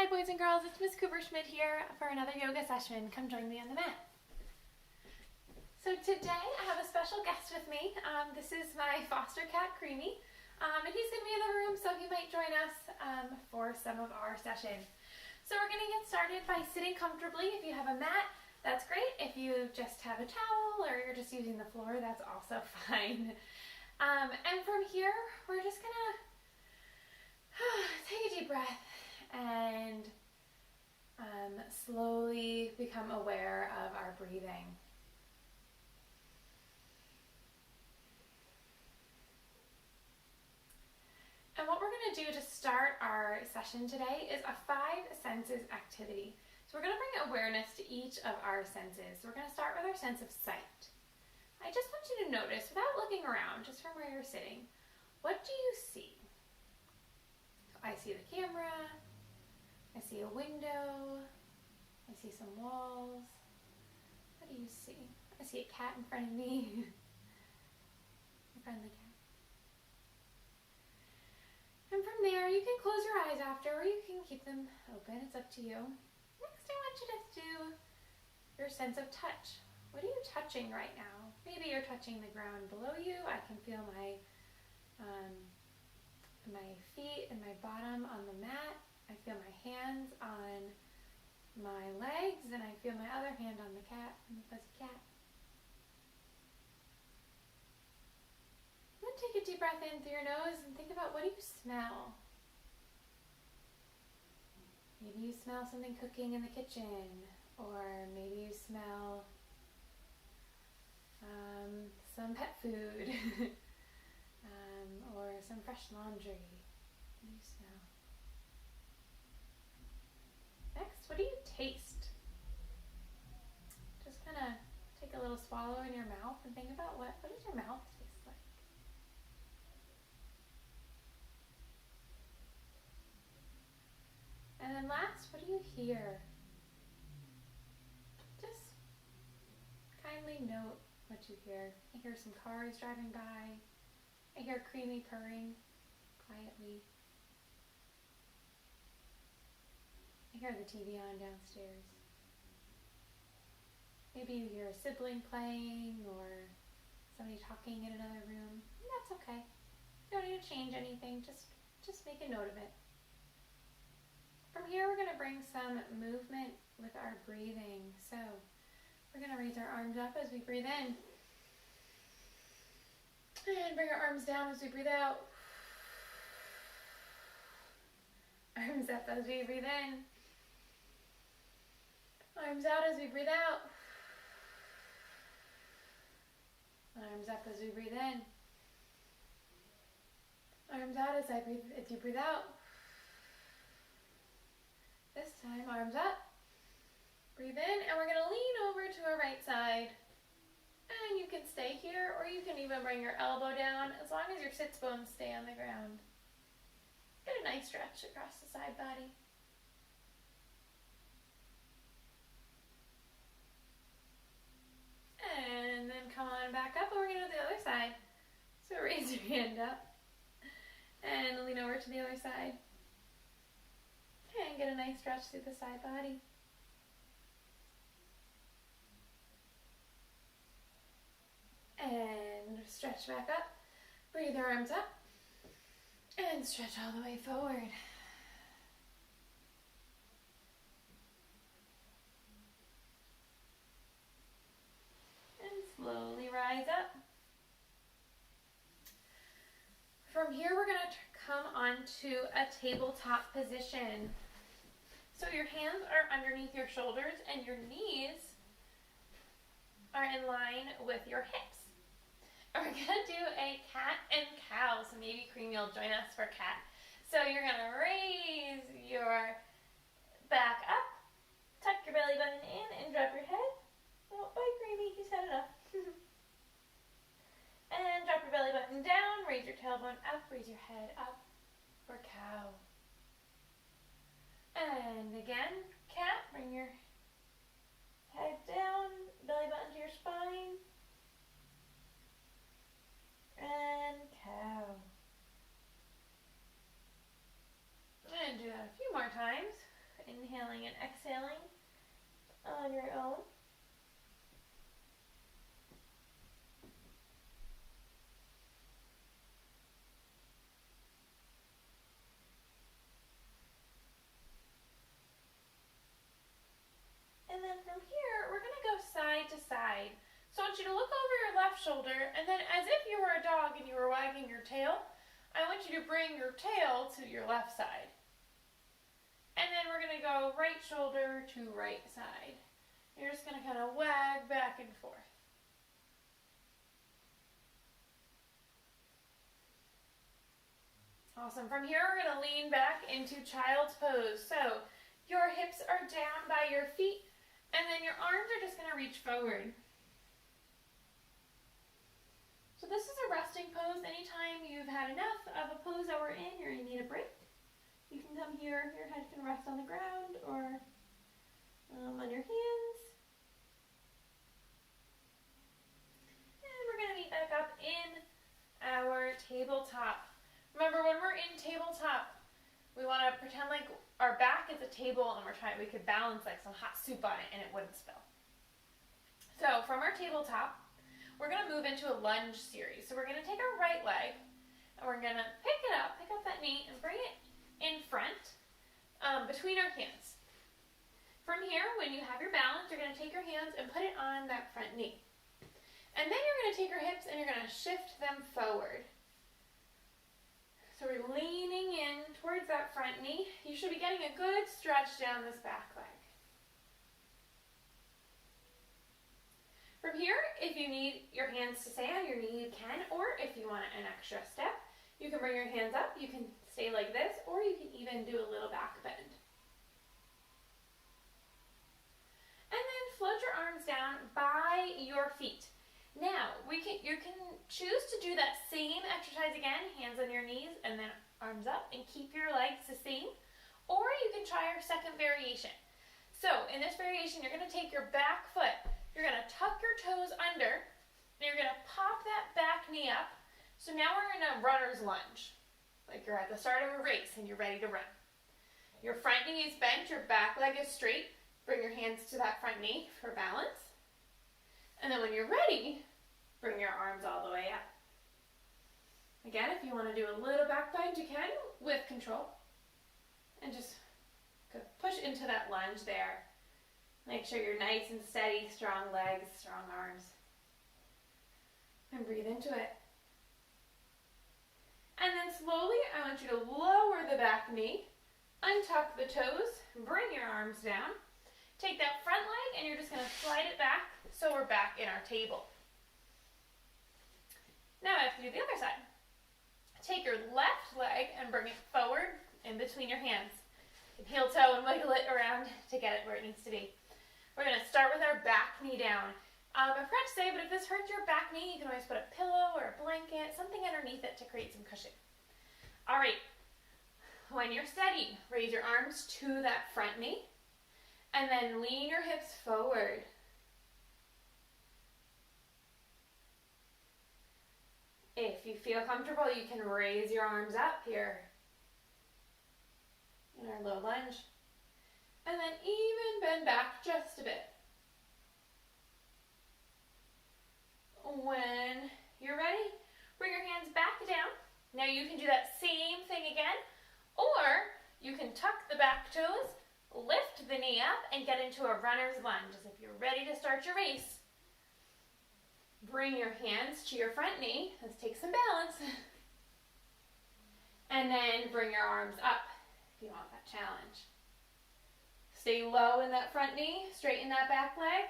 Hi boys and girls, it's Miss Kupferschmid here for another yoga session. Come join me on the mat. So today I have a special guest with me. This is my foster cat, Creamy, and he's going to be in the room, so he might join us for some of our sessions. So we're going to get started by sitting comfortably. If you have a mat, that's great. If you just have a towel or you're just using the floor, that's also fine. And from here, we're just going to take a deep breath and slowly become aware of our breathing. And what we're going to do to start our session today is a 5 senses activity. So we're going to bring awareness to each of our senses. So we're going to start with our sense of sight. I just want you to notice, without looking around, just from where you're sitting, what do you see? So I see the camera. I see a window, I see some walls. What do you see? I see a cat in front of me, a friendly cat. And from there, you can close your eyes after, or you can keep them open, it's up to you. Next, I want you to do your sense of touch. What are you touching right now? Maybe you're touching the ground below you. I can feel my feet and my bottom on the mat. I feel my hands on my legs, and I feel my other hand on the cat, on the fuzzy cat. Then take a deep breath in through your nose and think about, what do you smell? Maybe you smell something cooking in the kitchen, or maybe you smell some pet food, or some fresh laundry. What do you smell? Next, what do you taste? Just kind of take a little swallow in your mouth and think about, what does your mouth taste like? And then last, what do you hear? Just kindly note what you hear. I hear some cars driving by. I hear Creamy purring quietly. I hear the TV on downstairs. Maybe you hear a sibling playing or somebody talking in another room. And that's okay. You don't need to change anything. Just make a note of it. From here, we're going to bring some movement with our breathing. So we're going to raise our arms up as we breathe in. And bring our arms down as we breathe out. Arms up as we breathe in. Arms out as we breathe out. Arms up as we breathe in. Arms out as you breathe out. This time, arms up. Breathe in, and we're going to lean over to our right side. And you can stay here, or you can even bring your elbow down, as long as your sits bones stay on the ground. Get a nice stretch across the side body. And then come on back up, and we're going to do the other side. So raise your hand up, and lean over to the other side. And get a nice stretch through the side body. And stretch back up. Breathe your arms up. And stretch all the way forward. And slowly rise up. From here, we're going to come onto a tabletop position. So your hands are underneath your shoulders and your knees are in line with your hips. And we're going to do a cat and cow. So maybe Creamy will join us for cat. So you're going to raise your back up, tuck your belly button in, and drop your head. Oh, bye Creamy, he's had enough. And drop your belly button down, raise your tailbone up, raise your head up for cow. And again, cat, bring your head down, belly button to your spine. And cow. And do that a few more times. Inhaling and exhaling on your own. And then from here, we're going to go side to side. So I want you to look over your left shoulder, and then as if you were a dog and you were wagging your tail, I want you to bring your tail to your left side. And then we're going to go right shoulder to right side. You're just going to kind of wag back and forth. Awesome. From here, we're going to lean back into child's pose. So your hips are down by your feet, and then your arms are just going to reach forward. So this is a resting pose. Anytime you've had enough of a pose that we're in, you're going to need a break. You can come here, your head can rest on the ground or on your hands. And we're going to meet back up in our tabletop. Remember, when we're in tabletop, we want to pretend like our back is a table and we could balance like some hot soup on it and it wouldn't spill. So from our tabletop, we're going to move into a lunge series. So we're going to take our right leg and we're going to pick up that knee and bring it in front between our hands. From here, when you have your balance, you're going to take your hands and put it on that front knee. And then you're going to take your hips and you're going to shift them forward. So we're leaning in towards that front knee. You should be getting a good stretch down this back leg. From here, if you need your hands to stay on your knee, you can, or if you want an extra step, you can bring your hands up. You can stay like this, or you can even do a little back bend. And then float your arms down by your feet. Now, you can choose to do that same exercise again, hands on your knees and then arms up, and keep your legs the same. Or you can try our second variation. So in this variation, you're going to take your back foot, you're going to tuck your toes under, and you're going to pop that back knee up. So now we're in a runner's lunge, like you're at the start of a race and you're ready to run. Your front knee is bent, your back leg is straight. Bring your hands to that front knee for balance. And then when you're ready, bring your arms all the way up. Again, if you want to do a little back bend, you can with control. And just push into that lunge there. Make sure you're nice and steady, strong legs, strong arms. And breathe into it. And then slowly, I want you to lower the back knee, untuck the toes, bring your arms down. Take that front leg and you're just going to slide it back so we're back in our table. Now I have to do the other side. Take your left leg and bring it forward in between your hands. You can heel toe and wiggle it around to get it where it needs to be. We're going to start with our back knee down. I forgot to say, but if this hurts your back knee, you can always put a pillow or a blanket, something underneath it to create some cushion. All right, when you're steady, raise your arms to that front knee. And then lean your hips forward. If you feel comfortable, you can raise your arms up here in our low lunge. And then even bend back just a bit. When you're ready, bring your hands back down. Now you can do that same thing again, or you can tuck the back toes, lift the knee up, and get into a runner's lunge as if you're ready to start your race. Bring your hands to your front knee. Let's take some balance. And then bring your arms up if you want that challenge. Stay low in that front knee, straighten that back leg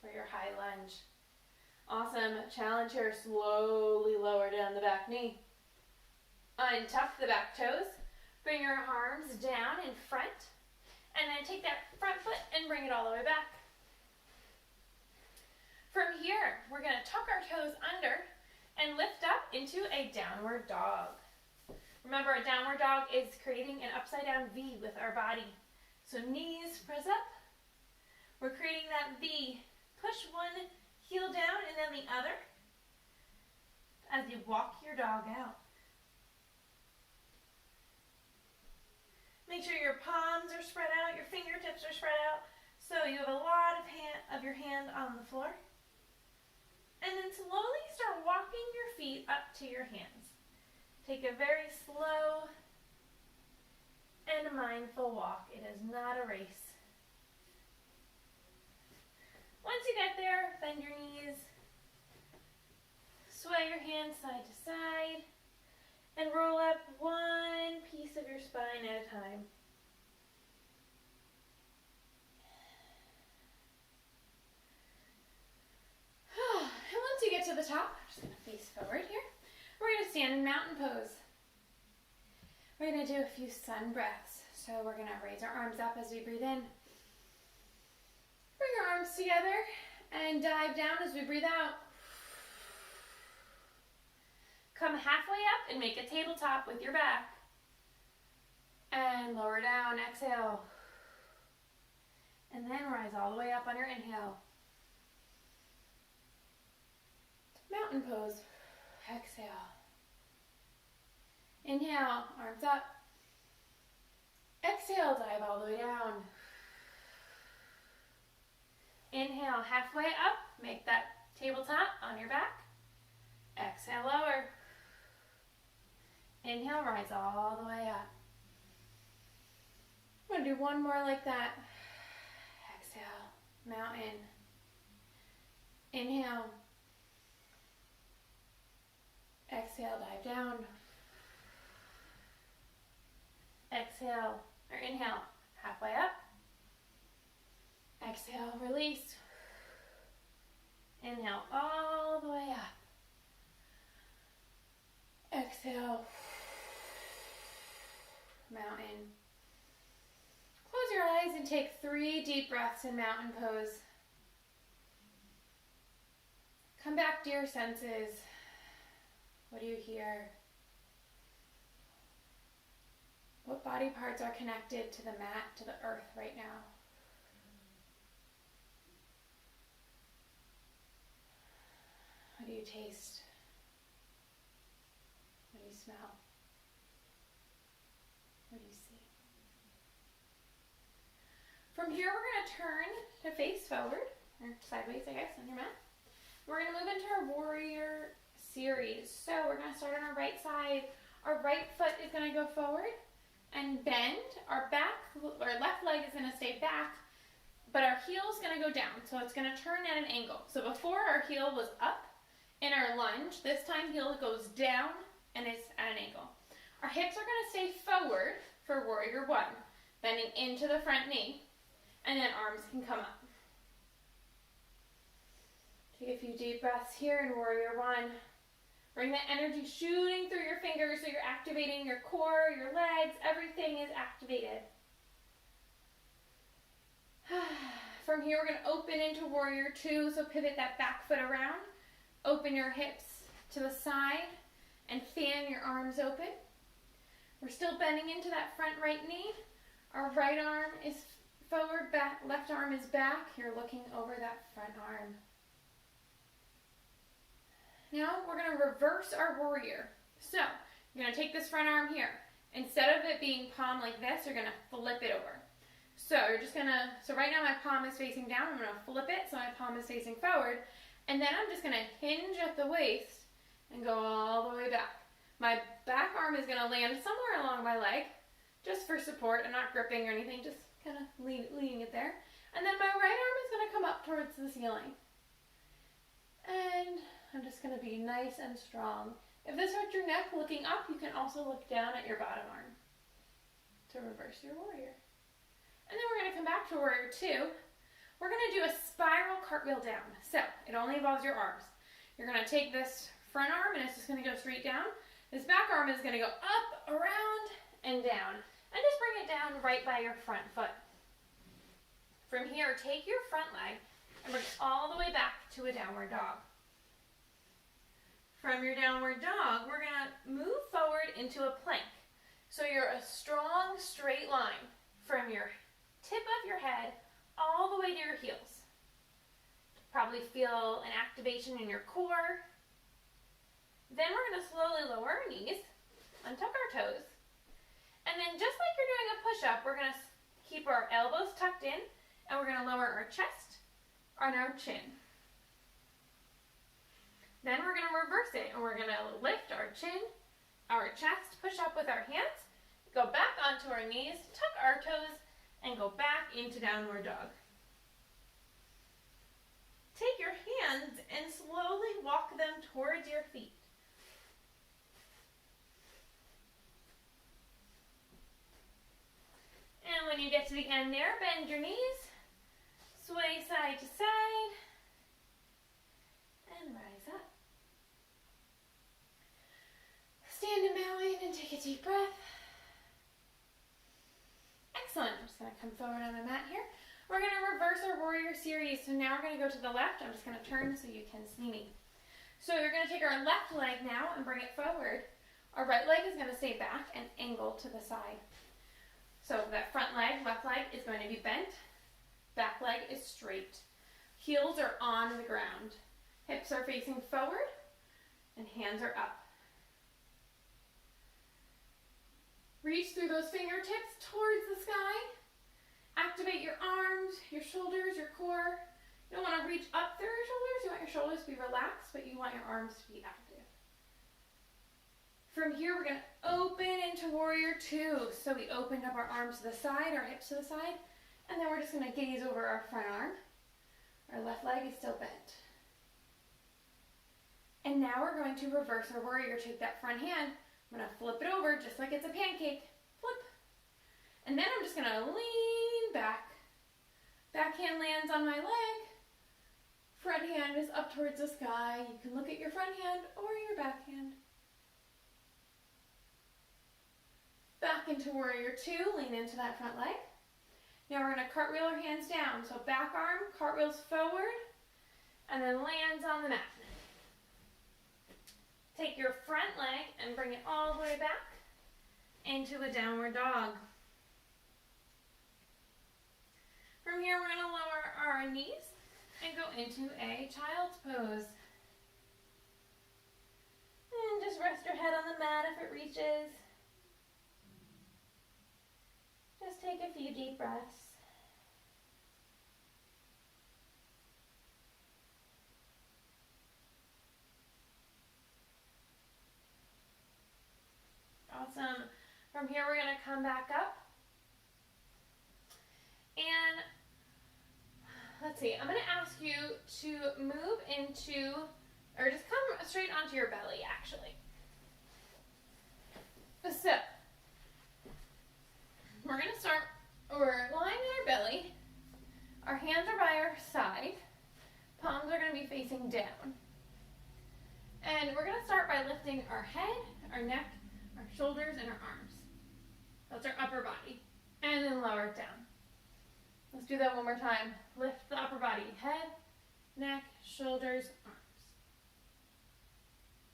for your high lunge. Awesome. Challenge here. Slowly lower down the back knee. Untuck the back toes. Bring your arms down in front. And then take that front foot and bring it all the way back. From here, we're going to tuck our toes under and lift up into a downward dog. Remember, a downward dog is creating an upside down V with our body. So knees press up. We're creating that V. Push one heel down and then the other as you walk your dog out. Make sure your palms are spread out, your fingertips are spread out, so you have a lot of your hand on the floor. And then slowly start walking your feet up to your hands. Take a very slow and mindful walk. It is not a race. Once you get there, bend your knees, sway your hands side to side, and roll up one piece of your spine at a time. And once you get to the top, I'm just going to face forward here. We're going to stand in mountain pose. We're going to do a few sun breaths. So we're going to raise our arms up as we breathe in. Bring your arms together and dive down as we breathe out. Come halfway up and make a tabletop with your back. And lower down, exhale. And then rise all the way up on your inhale. Mountain pose. Exhale. Inhale, arms up. Exhale, dive all the way down. Inhale, halfway up. Make that tabletop on your back. Exhale, lower. Inhale, rise all the way up. I'm going to do one more like that. Exhale, mountain. Inhale. Exhale, dive down. Exhale, or inhale, halfway up. Exhale, release. Inhale, all the way up. Exhale, mountain. Close your eyes and take 3 deep breaths in mountain pose. Come back to your senses. What do you hear? What body parts are connected to the mat, to the earth right now? What do you taste? What do you smell? What do you see? From here, we're going to turn to face forward, or sideways, I guess, on your mat. We're going to move into our warrior series. So we're going to start on our right side. Our right foot is going to go forward and bend. Our left leg is going to stay back, but our heel is going to go down. So it's going to turn at an angle. So before our heel was up in our lunge, this time heel goes down and it's at an angle. Our hips are going to stay forward for warrior 1, bending into the front knee, and then arms can come up. Take a few deep breaths here in warrior 1. Bring the energy shooting through your fingers so you're activating your core, your legs, everything is activated. From here, we're going to open into warrior 2, so pivot that back foot around. Open your hips to the side and fan your arms open. We're still bending into that front right knee. Our right arm is forward, back, left arm is back. You're looking over that front arm. Now we're going to reverse our warrior. So you're going to take this front arm here. Instead of it being palm like this, you're going to flip it over. So you're just going to, so right now my palm is facing down. I'm going to flip it so my palm is facing forward. And then I'm just going to hinge at the waist and go all the way back. My back arm is going to land somewhere along my leg, just for support. I'm not gripping or anything, just kind of leaning it there. And then my right arm is going to come up towards the ceiling. And I'm just going to be nice and strong. If this hurts your neck looking up, you can also look down at your bottom arm to reverse your warrior. And then we're going to come back to warrior 2. We're going to do a spiral cartwheel down. So it only involves your arms. You're going to take this front arm and it's just going to go straight down. This back arm is going to go up, around, and down. And just bring it down right by your front foot. From here, take your front leg and bring it all the way back to a downward dog. From your downward dog, we're going to move forward into a plank. So you're a strong, straight line from your tip of your head all the way to your heels. Probably feel an activation in your core. Then we're going to slowly lower our knees, untuck our toes, and And then just like you're doing a push-up, we're going to keep our elbows tucked in, and we're going to lower our chest on our chin. Then we're going to reverse it, and we're going to lift our chin, our chest, push up with our hands, go back onto our knees, tuck our toes, and go back into downward dog. Take your hands and slowly walk them towards your feet. And when you get to the end there, bend your knees, sway side to side, and rise up. Stand and bow in and take a deep breath. Excellent. I'm just going to come forward on the mat here. We're going to reverse our warrior series. So now we're going to go to the left. I'm just going to turn so you can see me. So you're going to take our left leg now and bring it forward. Our right leg is going to stay back and angle to the side. So that front leg, left leg, is going to be bent. Back leg is straight. Heels are on the ground. Hips are facing forward and hands are up. Reach through those fingertips towards the sky. Activate your arms, your shoulders, your core. You don't want to reach up through your shoulders. You want your shoulders to be relaxed, but you want your arms to be active. From here, we're going to open into warrior two. So we opened up our arms to the side, our hips to the side, and then we're just going to gaze over our front arm. Our left leg is still bent. And now we're going to reverse our warrior. Take that front hand. I'm going to flip it over just like it's a pancake. Flip. And then I'm just going to lean back. Back hand lands on my leg. Front hand is up towards the sky. You can look at your front hand or your back hand. Back into warrior two. Lean into that front leg. Now we're going to cartwheel our hands down. So back arm cartwheels forward and then lands on the mat. Take your front leg and bring it all the way back into a downward dog. From here, we're going to lower our knees and go into a child's pose. And just rest your head on the mat if it reaches. Just take a few deep breaths. Awesome. From here, we're going to come back up. And let's see, I'm going to ask you to move into, or just come straight onto your belly, actually. So, we're going to start, we're lying on our belly. Our hands are by our side. Palms are going to be facing down. And we're going to start by lifting our head, our neck, our shoulders, and our arms. That's our upper body. And then lower it down. Let's do that one more time. Lift the upper body, head, neck, shoulders, arms.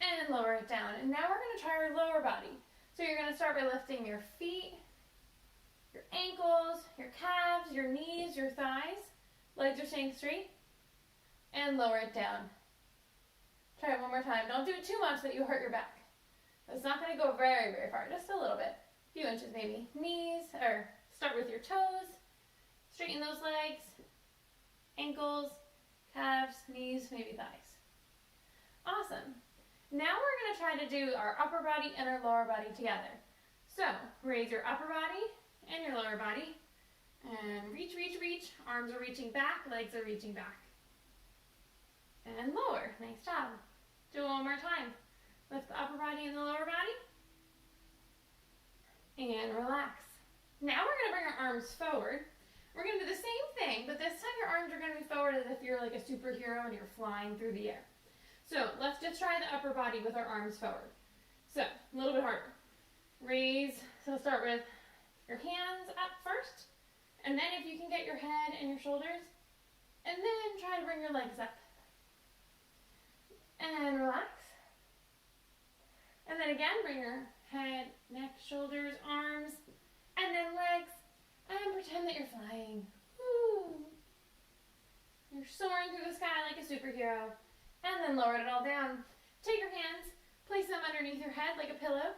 And lower it down. And now we're going to try our lower body. So you're going to start by lifting your feet, your ankles, your calves, your knees, your thighs. Legs are staying straight. And lower it down. Try it one more time. Don't do it too much that you hurt your back. It's not going to go very, very far. Just a little bit. A few inches maybe. Knees, or start with your toes. Straighten those legs, ankles, calves, knees, maybe thighs. Awesome. Now we're going to try to do our upper body and our lower body together. So raise your upper body and your lower body. And reach, reach, reach. Arms are reaching back, legs are reaching back. And lower. Nice job. Do it one more time. Lift the upper body and the lower body. And relax. Now we're going to bring our arms forward. We're going to do the same thing, but this time your arms are going to be forward as if you're like a superhero and you're flying through the air. So let's just try the upper body with our arms forward. So a little bit harder. Raise, so start with your hands up first, and then if you can get your head and your shoulders, and then try to bring your legs up. And relax. And then again, bring your head, neck, shoulders, arms, and then legs. And pretend that you're flying. Woo. You're soaring through the sky like a superhero. And then lower it all down. Take your hands, place them underneath your head like a pillow,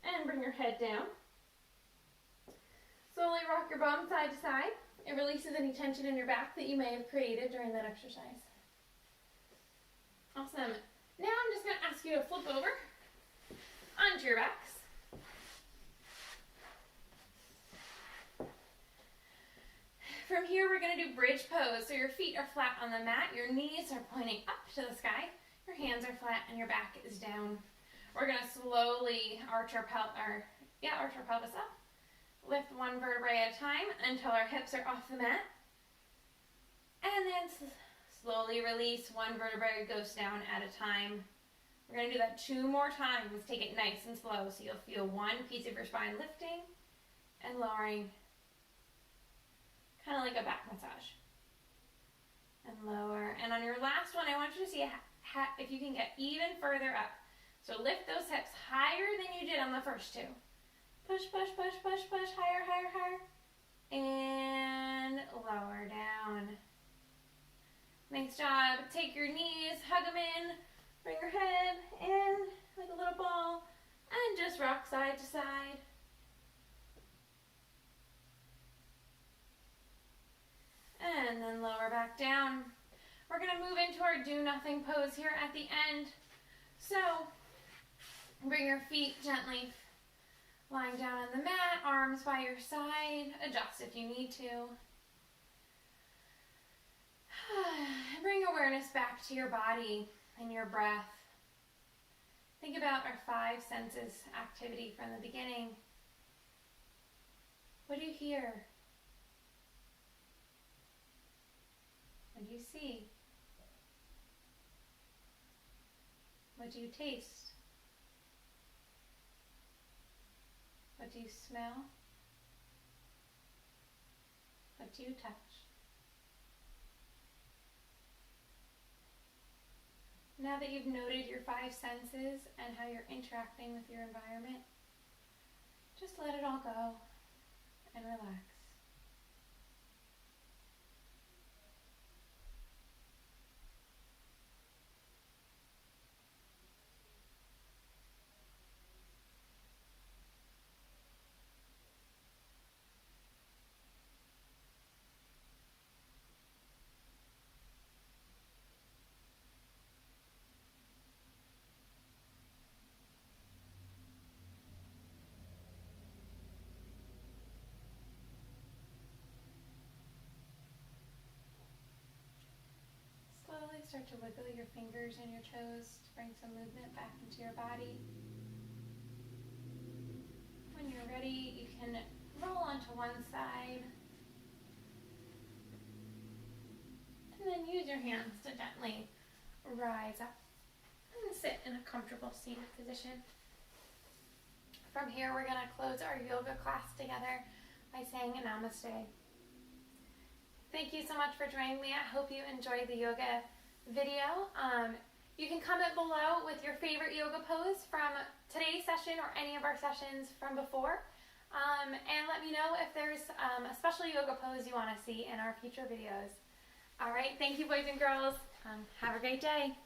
and bring your head down. slowly rock your bum side to side. It releases any tension in your back that you may have created during that exercise. Awesome. Now I'm just going to ask you to flip over onto your backs. From here, we're going to do bridge pose. So your feet are flat on the mat, your knees are pointing up to the sky, your hands are flat, and your back is down. We're going to slowly arch our pelvis up. Lift one vertebrae at a time until our hips are off the mat. And then slowly release, one vertebrae goes down at a time. We're going to do that 2 more times. Take it nice and slow so you'll feel one piece of your spine lifting and lowering. Kind of like a back massage. And lower. And on your last one, I want you to see if you can get even further up. So lift those hips higher than you did on the first 2. Push, push, push, push, push, higher, higher, higher. And lower down. Nice job. Take your knees, hug them in, bring your head in like a little ball, and just rock side to side. And then lower back down. We're going to move into our do nothing pose here at the end. So bring your feet gently lying down on the mat, arms by your side. Adjust if you need to. Bring awareness back to your body and your breath. Think about our 5 senses activity from the beginning. What do you hear? What do you see? What do you taste? What do you smell? What do you touch? Now that you've noted your 5 senses and how you're interacting with your environment, just let it all go and relax. Slowly start to wiggle your fingers and your toes to bring some movement back into your body. When you're ready, you can roll onto one side and then use your hands to gently rise up and sit in a comfortable seated position. From here, we're going to close our yoga class together by saying a namaste. Thank you so much for joining me. I hope you enjoyed the yoga video. You can comment below with your favorite yoga pose from today's session or any of our sessions from before. And let me know if there's a special yoga pose you want to see in our future videos. All right, thank you, boys and girls. Have a great day.